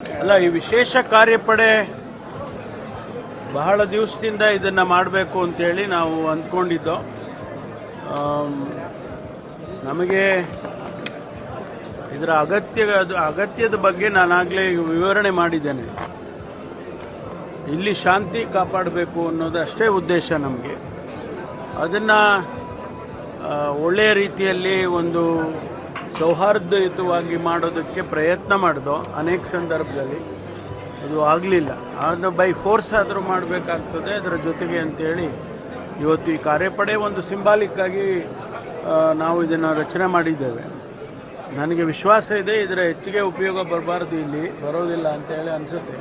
ಅಲ್ಲ, ಈ ವಿಶೇಷ ಕಾರ್ಯಪಡೆ ಬಹಳ ದಿವಸದಿಂದ ಇದನ್ನು ಮಾಡಬೇಕು ಅಂತೇಳಿ ನಾವು ಅಂದ್ಕೊಂಡಿದ್ದೋ. ನಮಗೆ ಇದರ ಅಗತ್ಯದ ಬಗ್ಗೆ ನಾನಾಗಲೇ ವಿವರಣೆ ಮಾಡಿದ್ದೇನೆ. ಇಲ್ಲಿ ಶಾಂತಿ ಕಾಪಾಡಬೇಕು ಅನ್ನೋದು ಅಷ್ಟೇ ಉದ್ದೇಶ ನಮಗೆ. ಅದನ್ನು ಒಳ್ಳೆಯ ರೀತಿಯಲ್ಲಿ ಒಂದು ಸೌಹಾರ್ದಯುತವಾಗಿ ಮಾಡೋದಕ್ಕೆ ಪ್ರಯತ್ನ ಮಾಡಿದೋ. ಅನೇಕ ಸಂದರ್ಭದಲ್ಲಿ ಅದು ಆಗಲಿಲ್ಲ. ಅದನ್ನು ಬೈ ಫೋರ್ಸ್ ಆದರೂ ಮಾಡಬೇಕಾಗ್ತದೆ ಅದರ ಜೊತೆಗೆ ಅಂತೇಳಿ ಇವತ್ತು ಈ ಕಾರ್ಯಪಡೆ ಒಂದು ಸಿಂಬಾಲಿಕ್ ಆಗಿ ನಾವು ಇದನ್ನು ರಚನೆ ಮಾಡಿದ್ದೇವೆ. ನನಗೆ ವಿಶ್ವಾಸ ಇದೆ ಇದರ ಹೆಚ್ಚಿಗೆ ಉಪಯೋಗ ಬರಬಾರ್ದು, ಇಲ್ಲಿ ಬರೋದಿಲ್ಲ ಅಂತೇಳಿ ಅನಿಸುತ್ತೆ.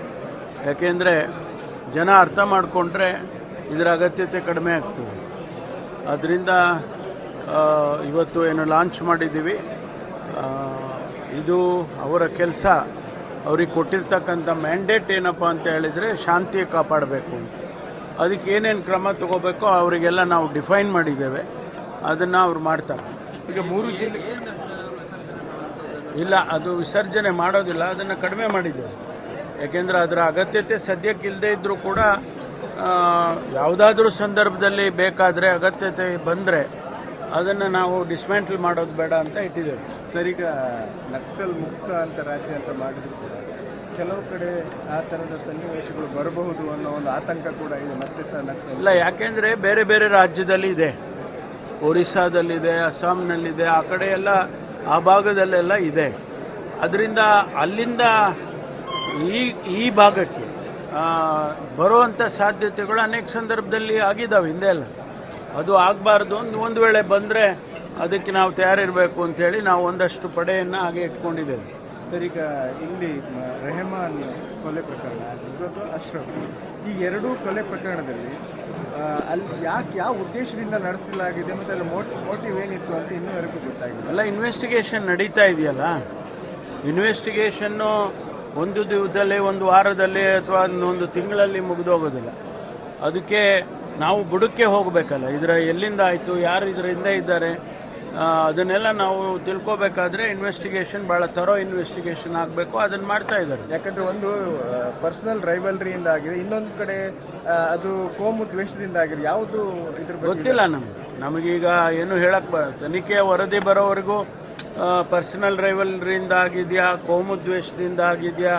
ಯಾಕೆಂದರೆ ಜನ ಅರ್ಥ ಮಾಡಿಕೊಂಡ್ರೆ ಇದರ ಅಗತ್ಯತೆ ಕಡಿಮೆ ಆಗ್ತದೆ. ಅದರಿಂದ ಇವತ್ತು ಏನು ಲಾಂಚ್ ಮಾಡಿದ್ದೀವಿ, ಇದು ಅವರ ಕೆಲಸ. ಅವ್ರಿಗೆ ಕೊಟ್ಟಿರ್ತಕ್ಕಂಥ ಮ್ಯಾಂಡೇಟ್ ಏನಪ್ಪ ಅಂತ ಹೇಳಿದರೆ ಶಾಂತಿ ಕಾಪಾಡಬೇಕು ಅಂತ. ಅದಕ್ಕೆ ಏನೇನು ಕ್ರಮ ತಗೋಬೇಕೋ ಅವರಿಗೆಲ್ಲ ನಾವು ಡಿಫೈನ್ ಮಾಡಿದ್ದೇವೆ. ಅದನ್ನು ಅವ್ರು ಮಾಡ್ತಾರೆ. ಈಗ 3 ಜಿಲ್ಲೆ ಇಲ್ಲ, ಅದು ವಿಸರ್ಜನೆ ಮಾಡೋದಿಲ್ಲ, ಅದನ್ನು ಕಡಿಮೆ ಮಾಡಿದ್ದೇವೆ. ಯಾಕೆಂದರೆ ಅದರ ಅಗತ್ಯತೆ ಸದ್ಯಕ್ಕೆ ಇಲ್ಲದೇ ಇದ್ದರೂ ಕೂಡ ಯಾವುದಾದ್ರೂ ಸಂದರ್ಭದಲ್ಲಿ ಬೇಕಾದರೆ ಅಗತ್ಯತೆ ಬಂದರೆ ಅದನ್ನು ನಾವು ಡಿಸ್ಮ್ಯಾಂಟಲ್ ಮಾಡೋದು ಬೇಡ ಅಂತ ಇಟ್ಟಿದ್ದೇವೆ. ಸರ್, ಈಗ ನಕ್ಸಲ್ ಮುಕ್ತ ಅಂತ ರಾಜ್ಯ ಅಂತ ಮಾಡಿದ್ರು ಕೂಡ ಕೆಲವು ಕಡೆ ಆ ಥರದ ಸನ್ನಿವೇಶಗಳು ಬರಬಹುದು ಅನ್ನೋ ಒಂದು ಆತಂಕ ಕೂಡ ಇದೆ. ಮತ್ತೆ ಸಹ ನಕ್ಸಲ್ ಇಲ್ಲ, ಯಾಕೆಂದರೆ ಬೇರೆ ಬೇರೆ ರಾಜ್ಯದಲ್ಲಿ ಇದೆ. ಒರಿಸ್ಸಾದಲ್ಲಿದೆ, ಅಸ್ಸಾಂನಲ್ಲಿದೆ, ಆ ಕಡೆ ಎಲ್ಲ ಆ ಭಾಗದಲ್ಲೆಲ್ಲ ಇದೆ. ಅದರಿಂದ ಅಲ್ಲಿಂದ ಈ ಭಾಗಕ್ಕೆ ಬರುವಂಥ ಸಾಧ್ಯತೆಗಳು ಅನೇಕ ಸಂದರ್ಭದಲ್ಲಿ ಆಗಿದ್ದಾವೆ ಹಿಂದೆ ಎಲ್ಲ. ಅದು ಆಗಬಾರ್ದು. ಒಂದು ವೇಳೆ ಬಂದರೆ ಅದಕ್ಕೆ ನಾವು ತಯಾರಿರಬೇಕು ಅಂಥೇಳಿ ನಾವು ಒಂದಷ್ಟು ಪಡೆಯನ್ನು ಹಾಗೆ ಇಟ್ಕೊಂಡಿದ್ದೇವೆ. ಸರ್, ಈಗ ಇಲ್ಲಿ ರೆಹಮಾನ್ ಕೊಲೆ ಪ್ರಕರಣ ಮತ್ತು ಅಶ್ರಫ್, ಈ ಎರಡೂ ಕೊಲೆ ಪ್ರಕರಣದಲ್ಲಿ ಅಲ್ಲಿ ಯಾವ ಉದ್ದೇಶದಿಂದ ನಡೆಸಲಾಗಿದೆ ಮತ್ತು ಅಲ್ಲಿ ಮೋಟಿವ್ ಏನಿತ್ತು ಅಂತ ಇನ್ನೂವರೆಗೂ ಗೊತ್ತಾಗಿದೆ. ಅಲ್ಲ, ಇನ್ವೆಸ್ಟಿಗೇಷನ್ ನಡೀತಾ ಇದೆಯಲ್ಲ. ಇನ್ವೆಸ್ಟಿಗೇಷನ್ನು ಒಂದು ದಿವಸದಲ್ಲಿ, ಒಂದು ವಾರದಲ್ಲಿ ಅಥವಾ ಒಂದು ತಿಂಗಳಲ್ಲಿ ಮುಗಿದೋಗೋದಿಲ್ಲ. ಅದಕ್ಕೆ ನಾವು ಬುಡಕ್ಕೆ ಹೋಗಬೇಕಲ್ಲ. ಇದರ ಎಲ್ಲಿಂದ ಆಯಿತು, ಯಾರು ಇದರಿಂದ ಇದ್ದಾರೆ, ಅದನ್ನೆಲ್ಲ ನಾವು ತಿಳ್ಕೋಬೇಕಾದ್ರೆ ಇನ್ವೆಸ್ಟಿಗೇಷನ್ ಭಾಳ ಥರೋ ಇನ್ವೆಸ್ಟಿಗೇಷನ್ ಆಗಬೇಕು. ಅದನ್ನು ಮಾಡ್ತಾ ಇದ್ದಾರೆ. ಯಾಕಂದರೆ ಒಂದು ಪರ್ಸನಲ್ ರೈವಲ್ರಿಯಿಂದ ಆಗಿದೆ, ಇನ್ನೊಂದು ಕಡೆ ಅದು ಕೋಮು ದ್ವೇಷದಿಂದ ಆಗಿದೆ. ಯಾವುದು ಇದ್ರ ಬಗ್ಗೆ ಗೊತ್ತಿಲ್ಲ ನಮಗೀಗ ಏನು ಹೇಳಕ್ಕೆ ತನಿಖೆಯ ವರದಿ ಬರೋವರೆಗೂ ಪರ್ಸನಲ್ ರೈವಲ್ರಿಯಿಂದ ಆಗಿದೆಯಾ, ಕೋಮು ದ್ವೇಷದಿಂದ ಆಗಿದೆಯಾ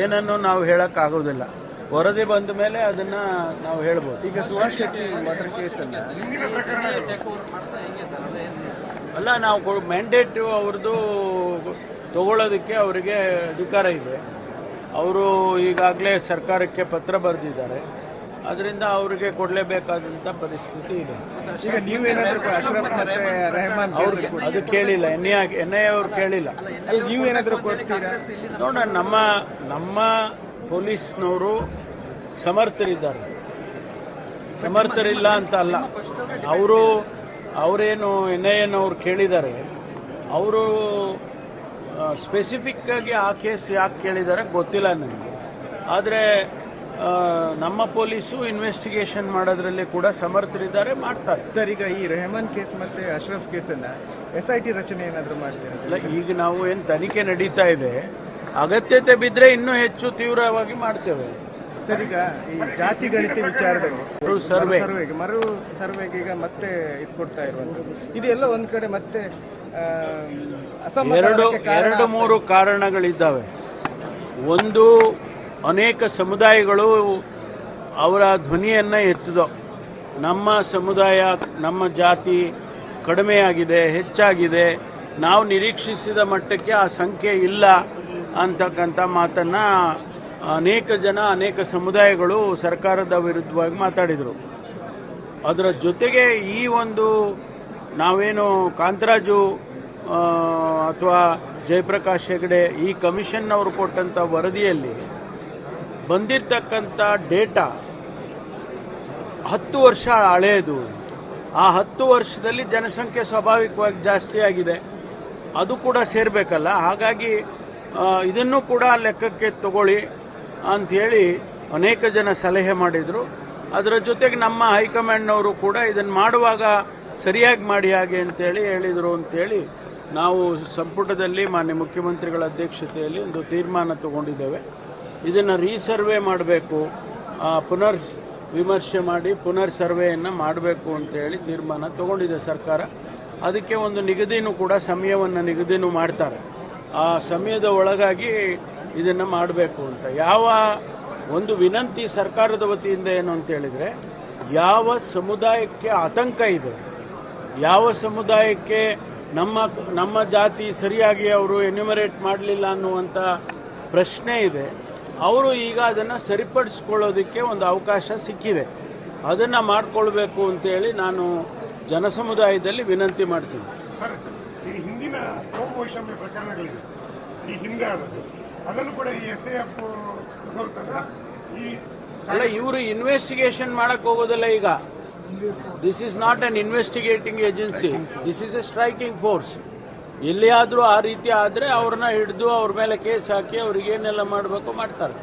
ಏನನ್ನು ನಾವು ಹೇಳೋಕ್ಕಾಗೋದಿಲ್ಲ. ವರದಿ ಬಂದ ಮೇಲೆ ಅದನ್ನು ನಾವು ಹೇಳ್ಬೋದು. ಈಗ ಸುಹಾಸ್ ಶೆಟ್ಟಿ ಮರ್ಡರ್ ಕೇಸನ್ನು ಅಲ್ಲ, ನಾವು ಮ್ಯಾಂಡೇಟು ಅವ್ರದ್ದು ತಗೊಳ್ಳೋದಕ್ಕೆ ಅವರಿಗೆ ಅಧಿಕಾರ ಇದೆ. ಅವರು ಈಗಾಗಲೇ ಸರ್ಕಾರಕ್ಕೆ ಪತ್ರ ಬರೆದಿದ್ದಾರೆ. ಅದರಿಂದ ಅವರಿಗೆ ಕೊಡಲೇಬೇಕಾದಂಥ ಪರಿಸ್ಥಿತಿ ಇದೆ. ಈಗ ನೀವೇನಾದರೂ ಅಶ್ರಫ್ ಮತ್ತೆ ರೆಹಮಾನ್ ಅದು ಕೇಳಿಲ್ಲ, ಎನ್ ಐ ಅವರು ಕೇಳಿಲ್ಲ. ಅಲ್ಲಿ ನೀವೇನಾದರೂ ಕೊಡ್ತೀರಾ? ನೋಡೋಣ, ನಮ್ಮ ಪೊಲೀಸ್ನವರು ಸಮರ್ಥರಿದ್ದಾರೆ. ಸಮರ್ಥರಿಲ್ಲ ಅಂತ ಅಲ್ಲ. ಅವರೇನು ಎನ್ ಐ ಎನವ್ರು ಕೇಳಿದ್ದಾರೆ, ಅವರು ಸ್ಪೆಸಿಫಿಕ್ ಆಗಿ ಆ ಕೇಸ್ ಯಾಕೆ ಕೇಳಿದ್ದಾರೆ ಗೊತ್ತಿಲ್ಲ ನನಗೆ. ಆದರೆ ನಮ್ಮ ಪೊಲೀಸು ಇನ್ವೆಸ್ಟಿಗೇಷನ್ ಮಾಡೋದ್ರಲ್ಲಿ ಕೂಡ ಸಮರ್ಥರಿದ್ದಾರೆ, ಮಾಡ್ತಾರೆ. ಸರ್, ಈಗ ಈ ರೆಹಮಾನ್ ಕೇಸ್ ಮತ್ತೆ ಅಶ್ರಫ್ ಕೇಸನ್ನು SIT ರಚನೆ ಏನಾದರೂ ಮಾಡ್ತೀರಾ? ಅಲ್ಲ, ಈಗ ನಾವು ಏನು ತನಿಖೆ ನಡೀತಾ ಇದೆ, ಅಗತ್ಯತೆ ಬಿದ್ದರೆ ಇನ್ನೂ ಹೆಚ್ಚು ತೀವ್ರವಾಗಿ ಮಾಡ್ತೇವೆ. ಸರ್, ಈಗ ಈ ಜಾತಿ ಗಣಿತ ವಿಚಾರದಲ್ಲಿ ಮರು ಸರ್ವೆಗೆ ಈಗ ಮತ್ತೆ ಇದು ಕೊಡ್ತಾ ಇರುವಂಥದ್ದು, ಇದೆಲ್ಲ ಒಂದು ಕಡೆ ಮತ್ತೆ ಎರಡು ಮೂರು ಕಾರಣಗಳಿದ್ದಾವೆ. ಒಂದು, ಅನೇಕ ಸಮುದಾಯಗಳು ಅವರ ಧ್ವನಿಯನ್ನು ಎತ್ತಿದೋ. ನಮ್ಮ ಸಮುದಾಯ, ನಮ್ಮ ಜಾತಿ ಕಡಿಮೆಯಾಗಿದೆ, ಹೆಚ್ಚಾಗಿದೆ, ನಾವು ನಿರೀಕ್ಷಿಸಿದ ಮಟ್ಟಕ್ಕೆ ಆ ಸಂಖ್ಯೆ ಇಲ್ಲ ಅಂತಕ್ಕಂಥ ಮಾತನ್ನು ಅನೇಕ ಜನ, ಅನೇಕ ಸಮುದಾಯಗಳು ಸರ್ಕಾರದ ವಿರುದ್ಧವಾಗಿ ಮಾತಾಡಿದರು. ಅದರ ಜೊತೆಗೆ ಈ ಒಂದು ನಾವೇನು ಕಾಂತರಾಜು ಅಥವಾ ಜಯಪ್ರಕಾಶ್ ಹೆಗಡೆ ಈ ಕಮಿಷನ್ನವರು ಕೊಟ್ಟಂಥ ವರದಿಯಲ್ಲಿ ಬಂದಿರತಕ್ಕಂಥ ಡೇಟಾ 10 ವರ್ಷ ಹಳೆಯದು. ಆ 10 ವರ್ಷದಲ್ಲಿ ಜನಸಂಖ್ಯೆ ಸ್ವಾಭಾವಿಕವಾಗಿ ಜಾಸ್ತಿ ಆಗಿದೆ, ಅದು ಕೂಡ ಸೇರಬೇಕಲ್ಲ. ಹಾಗಾಗಿ ಇದನ್ನು ಕೂಡ ಲೆಕ್ಕಕ್ಕೆ ತಗೊಳ್ಳಿ ಅಂಥೇಳಿ ಅನೇಕ ಜನ ಸಲಹೆ ಮಾಡಿದರು. ಅದರ ಜೊತೆಗೆ ನಮ್ಮ ಹೈಕಮಾಂಡ್ನವರು ಕೂಡ ಇದನ್ನು ಮಾಡುವಾಗ ಸರಿಯಾಗಿ ಮಾಡಿ ಹಾಗೆ ಅಂತೇಳಿ ಹೇಳಿದರು ಅಂತೇಳಿ ನಾವು ಸಂಪುಟದಲ್ಲಿ ಮಾನ್ಯ ಮುಖ್ಯಮಂತ್ರಿಗಳ ಅಧ್ಯಕ್ಷತೆಯಲ್ಲಿ ಒಂದು ತೀರ್ಮಾನ ತಗೊಂಡಿದ್ದೇವೆ. ಇದನ್ನು ರೀಸರ್ವೆ ಮಾಡಬೇಕು, ಪುನರ್ ವಿಮರ್ಶೆ ಮಾಡಿ ಪುನರ್ ಸರ್ವೆಯನ್ನು ಮಾಡಬೇಕು ಅಂತೇಳಿ ತೀರ್ಮಾನ ತಗೊಂಡಿದೆ ಸರ್ಕಾರ. ಅದಕ್ಕೆ ಒಂದು ನಿಗದಿನೂ ಕೂಡ ಸಮಯವನ್ನು ನಿಗದಿನೂ ಮಾಡ್ತಾರೆ. ಆ ಸಮಯದ ಒಳಗಾಗಿ ಇದನ್ನು ಮಾಡಬೇಕು ಅಂತ. ಯಾವ ಒಂದು ವಿನಂತಿ ಸರ್ಕಾರದ ವತಿಯಿಂದ ಏನು ಅಂತ ಹೇಳಿದರೆ, ಯಾವ ಸಮುದಾಯಕ್ಕೆ ಆತಂಕ ಇದೆ, ಯಾವ ಸಮುದಾಯಕ್ಕೆ ನಮ್ಮ ಜಾತಿ ಸರಿಯಾಗಿ ಅವರು ಎನ್ಯುಮರೇಟ್ ಮಾಡಲಿಲ್ಲ ಅನ್ನುವಂಥ ಪ್ರಶ್ನೆ ಇದೆ, ಅವರು ಈಗ ಅದನ್ನು ಸರಿಪಡಿಸ್ಕೊಳ್ಳೋದಕ್ಕೆ ಒಂದು ಅವಕಾಶ ಸಿಕ್ಕಿದೆ. ಅದನ್ನು ಮಾಡಿಕೊಳ್ಬೇಕು ಅಂತೇಳಿ ನಾನು ಜನಸಮುದಾಯದಲ್ಲಿ ವಿನಂತಿ ಮಾಡ್ತೀನಿ. ಸರ್, ಈ ಹಿಂದಿನ ವೈಷಮ್ಯ ಪ್ರಕರಣಗಳಿವೆ, ಈ ಹಿಂದೆ ಆದದ್ದು, ಅದನ್ನು ಕೂಡ ಈ SIF ಅಲ್ಲ, ಇವರು ಇನ್ವೆಸ್ಟಿಗೇಷನ್ ಮಾಡಕ್ ಹೋಗೋದಿಲ್ಲ ಈಗ. This is not an investigating agency, this is A striking force. ಎಲ್ಲಿಯಾದರೂ ಆ ರೀತಿ ಆದರೆ ಅವ್ರನ್ನ ಹಿಡಿದು ಅವ್ರ ಮೇಲೆ ಕೇಸ್ ಹಾಕಿ ಅವ್ರಿಗೇನೆಲ್ಲ ಮಾಡಬೇಕು ಮಾಡ್ತಾರೆ.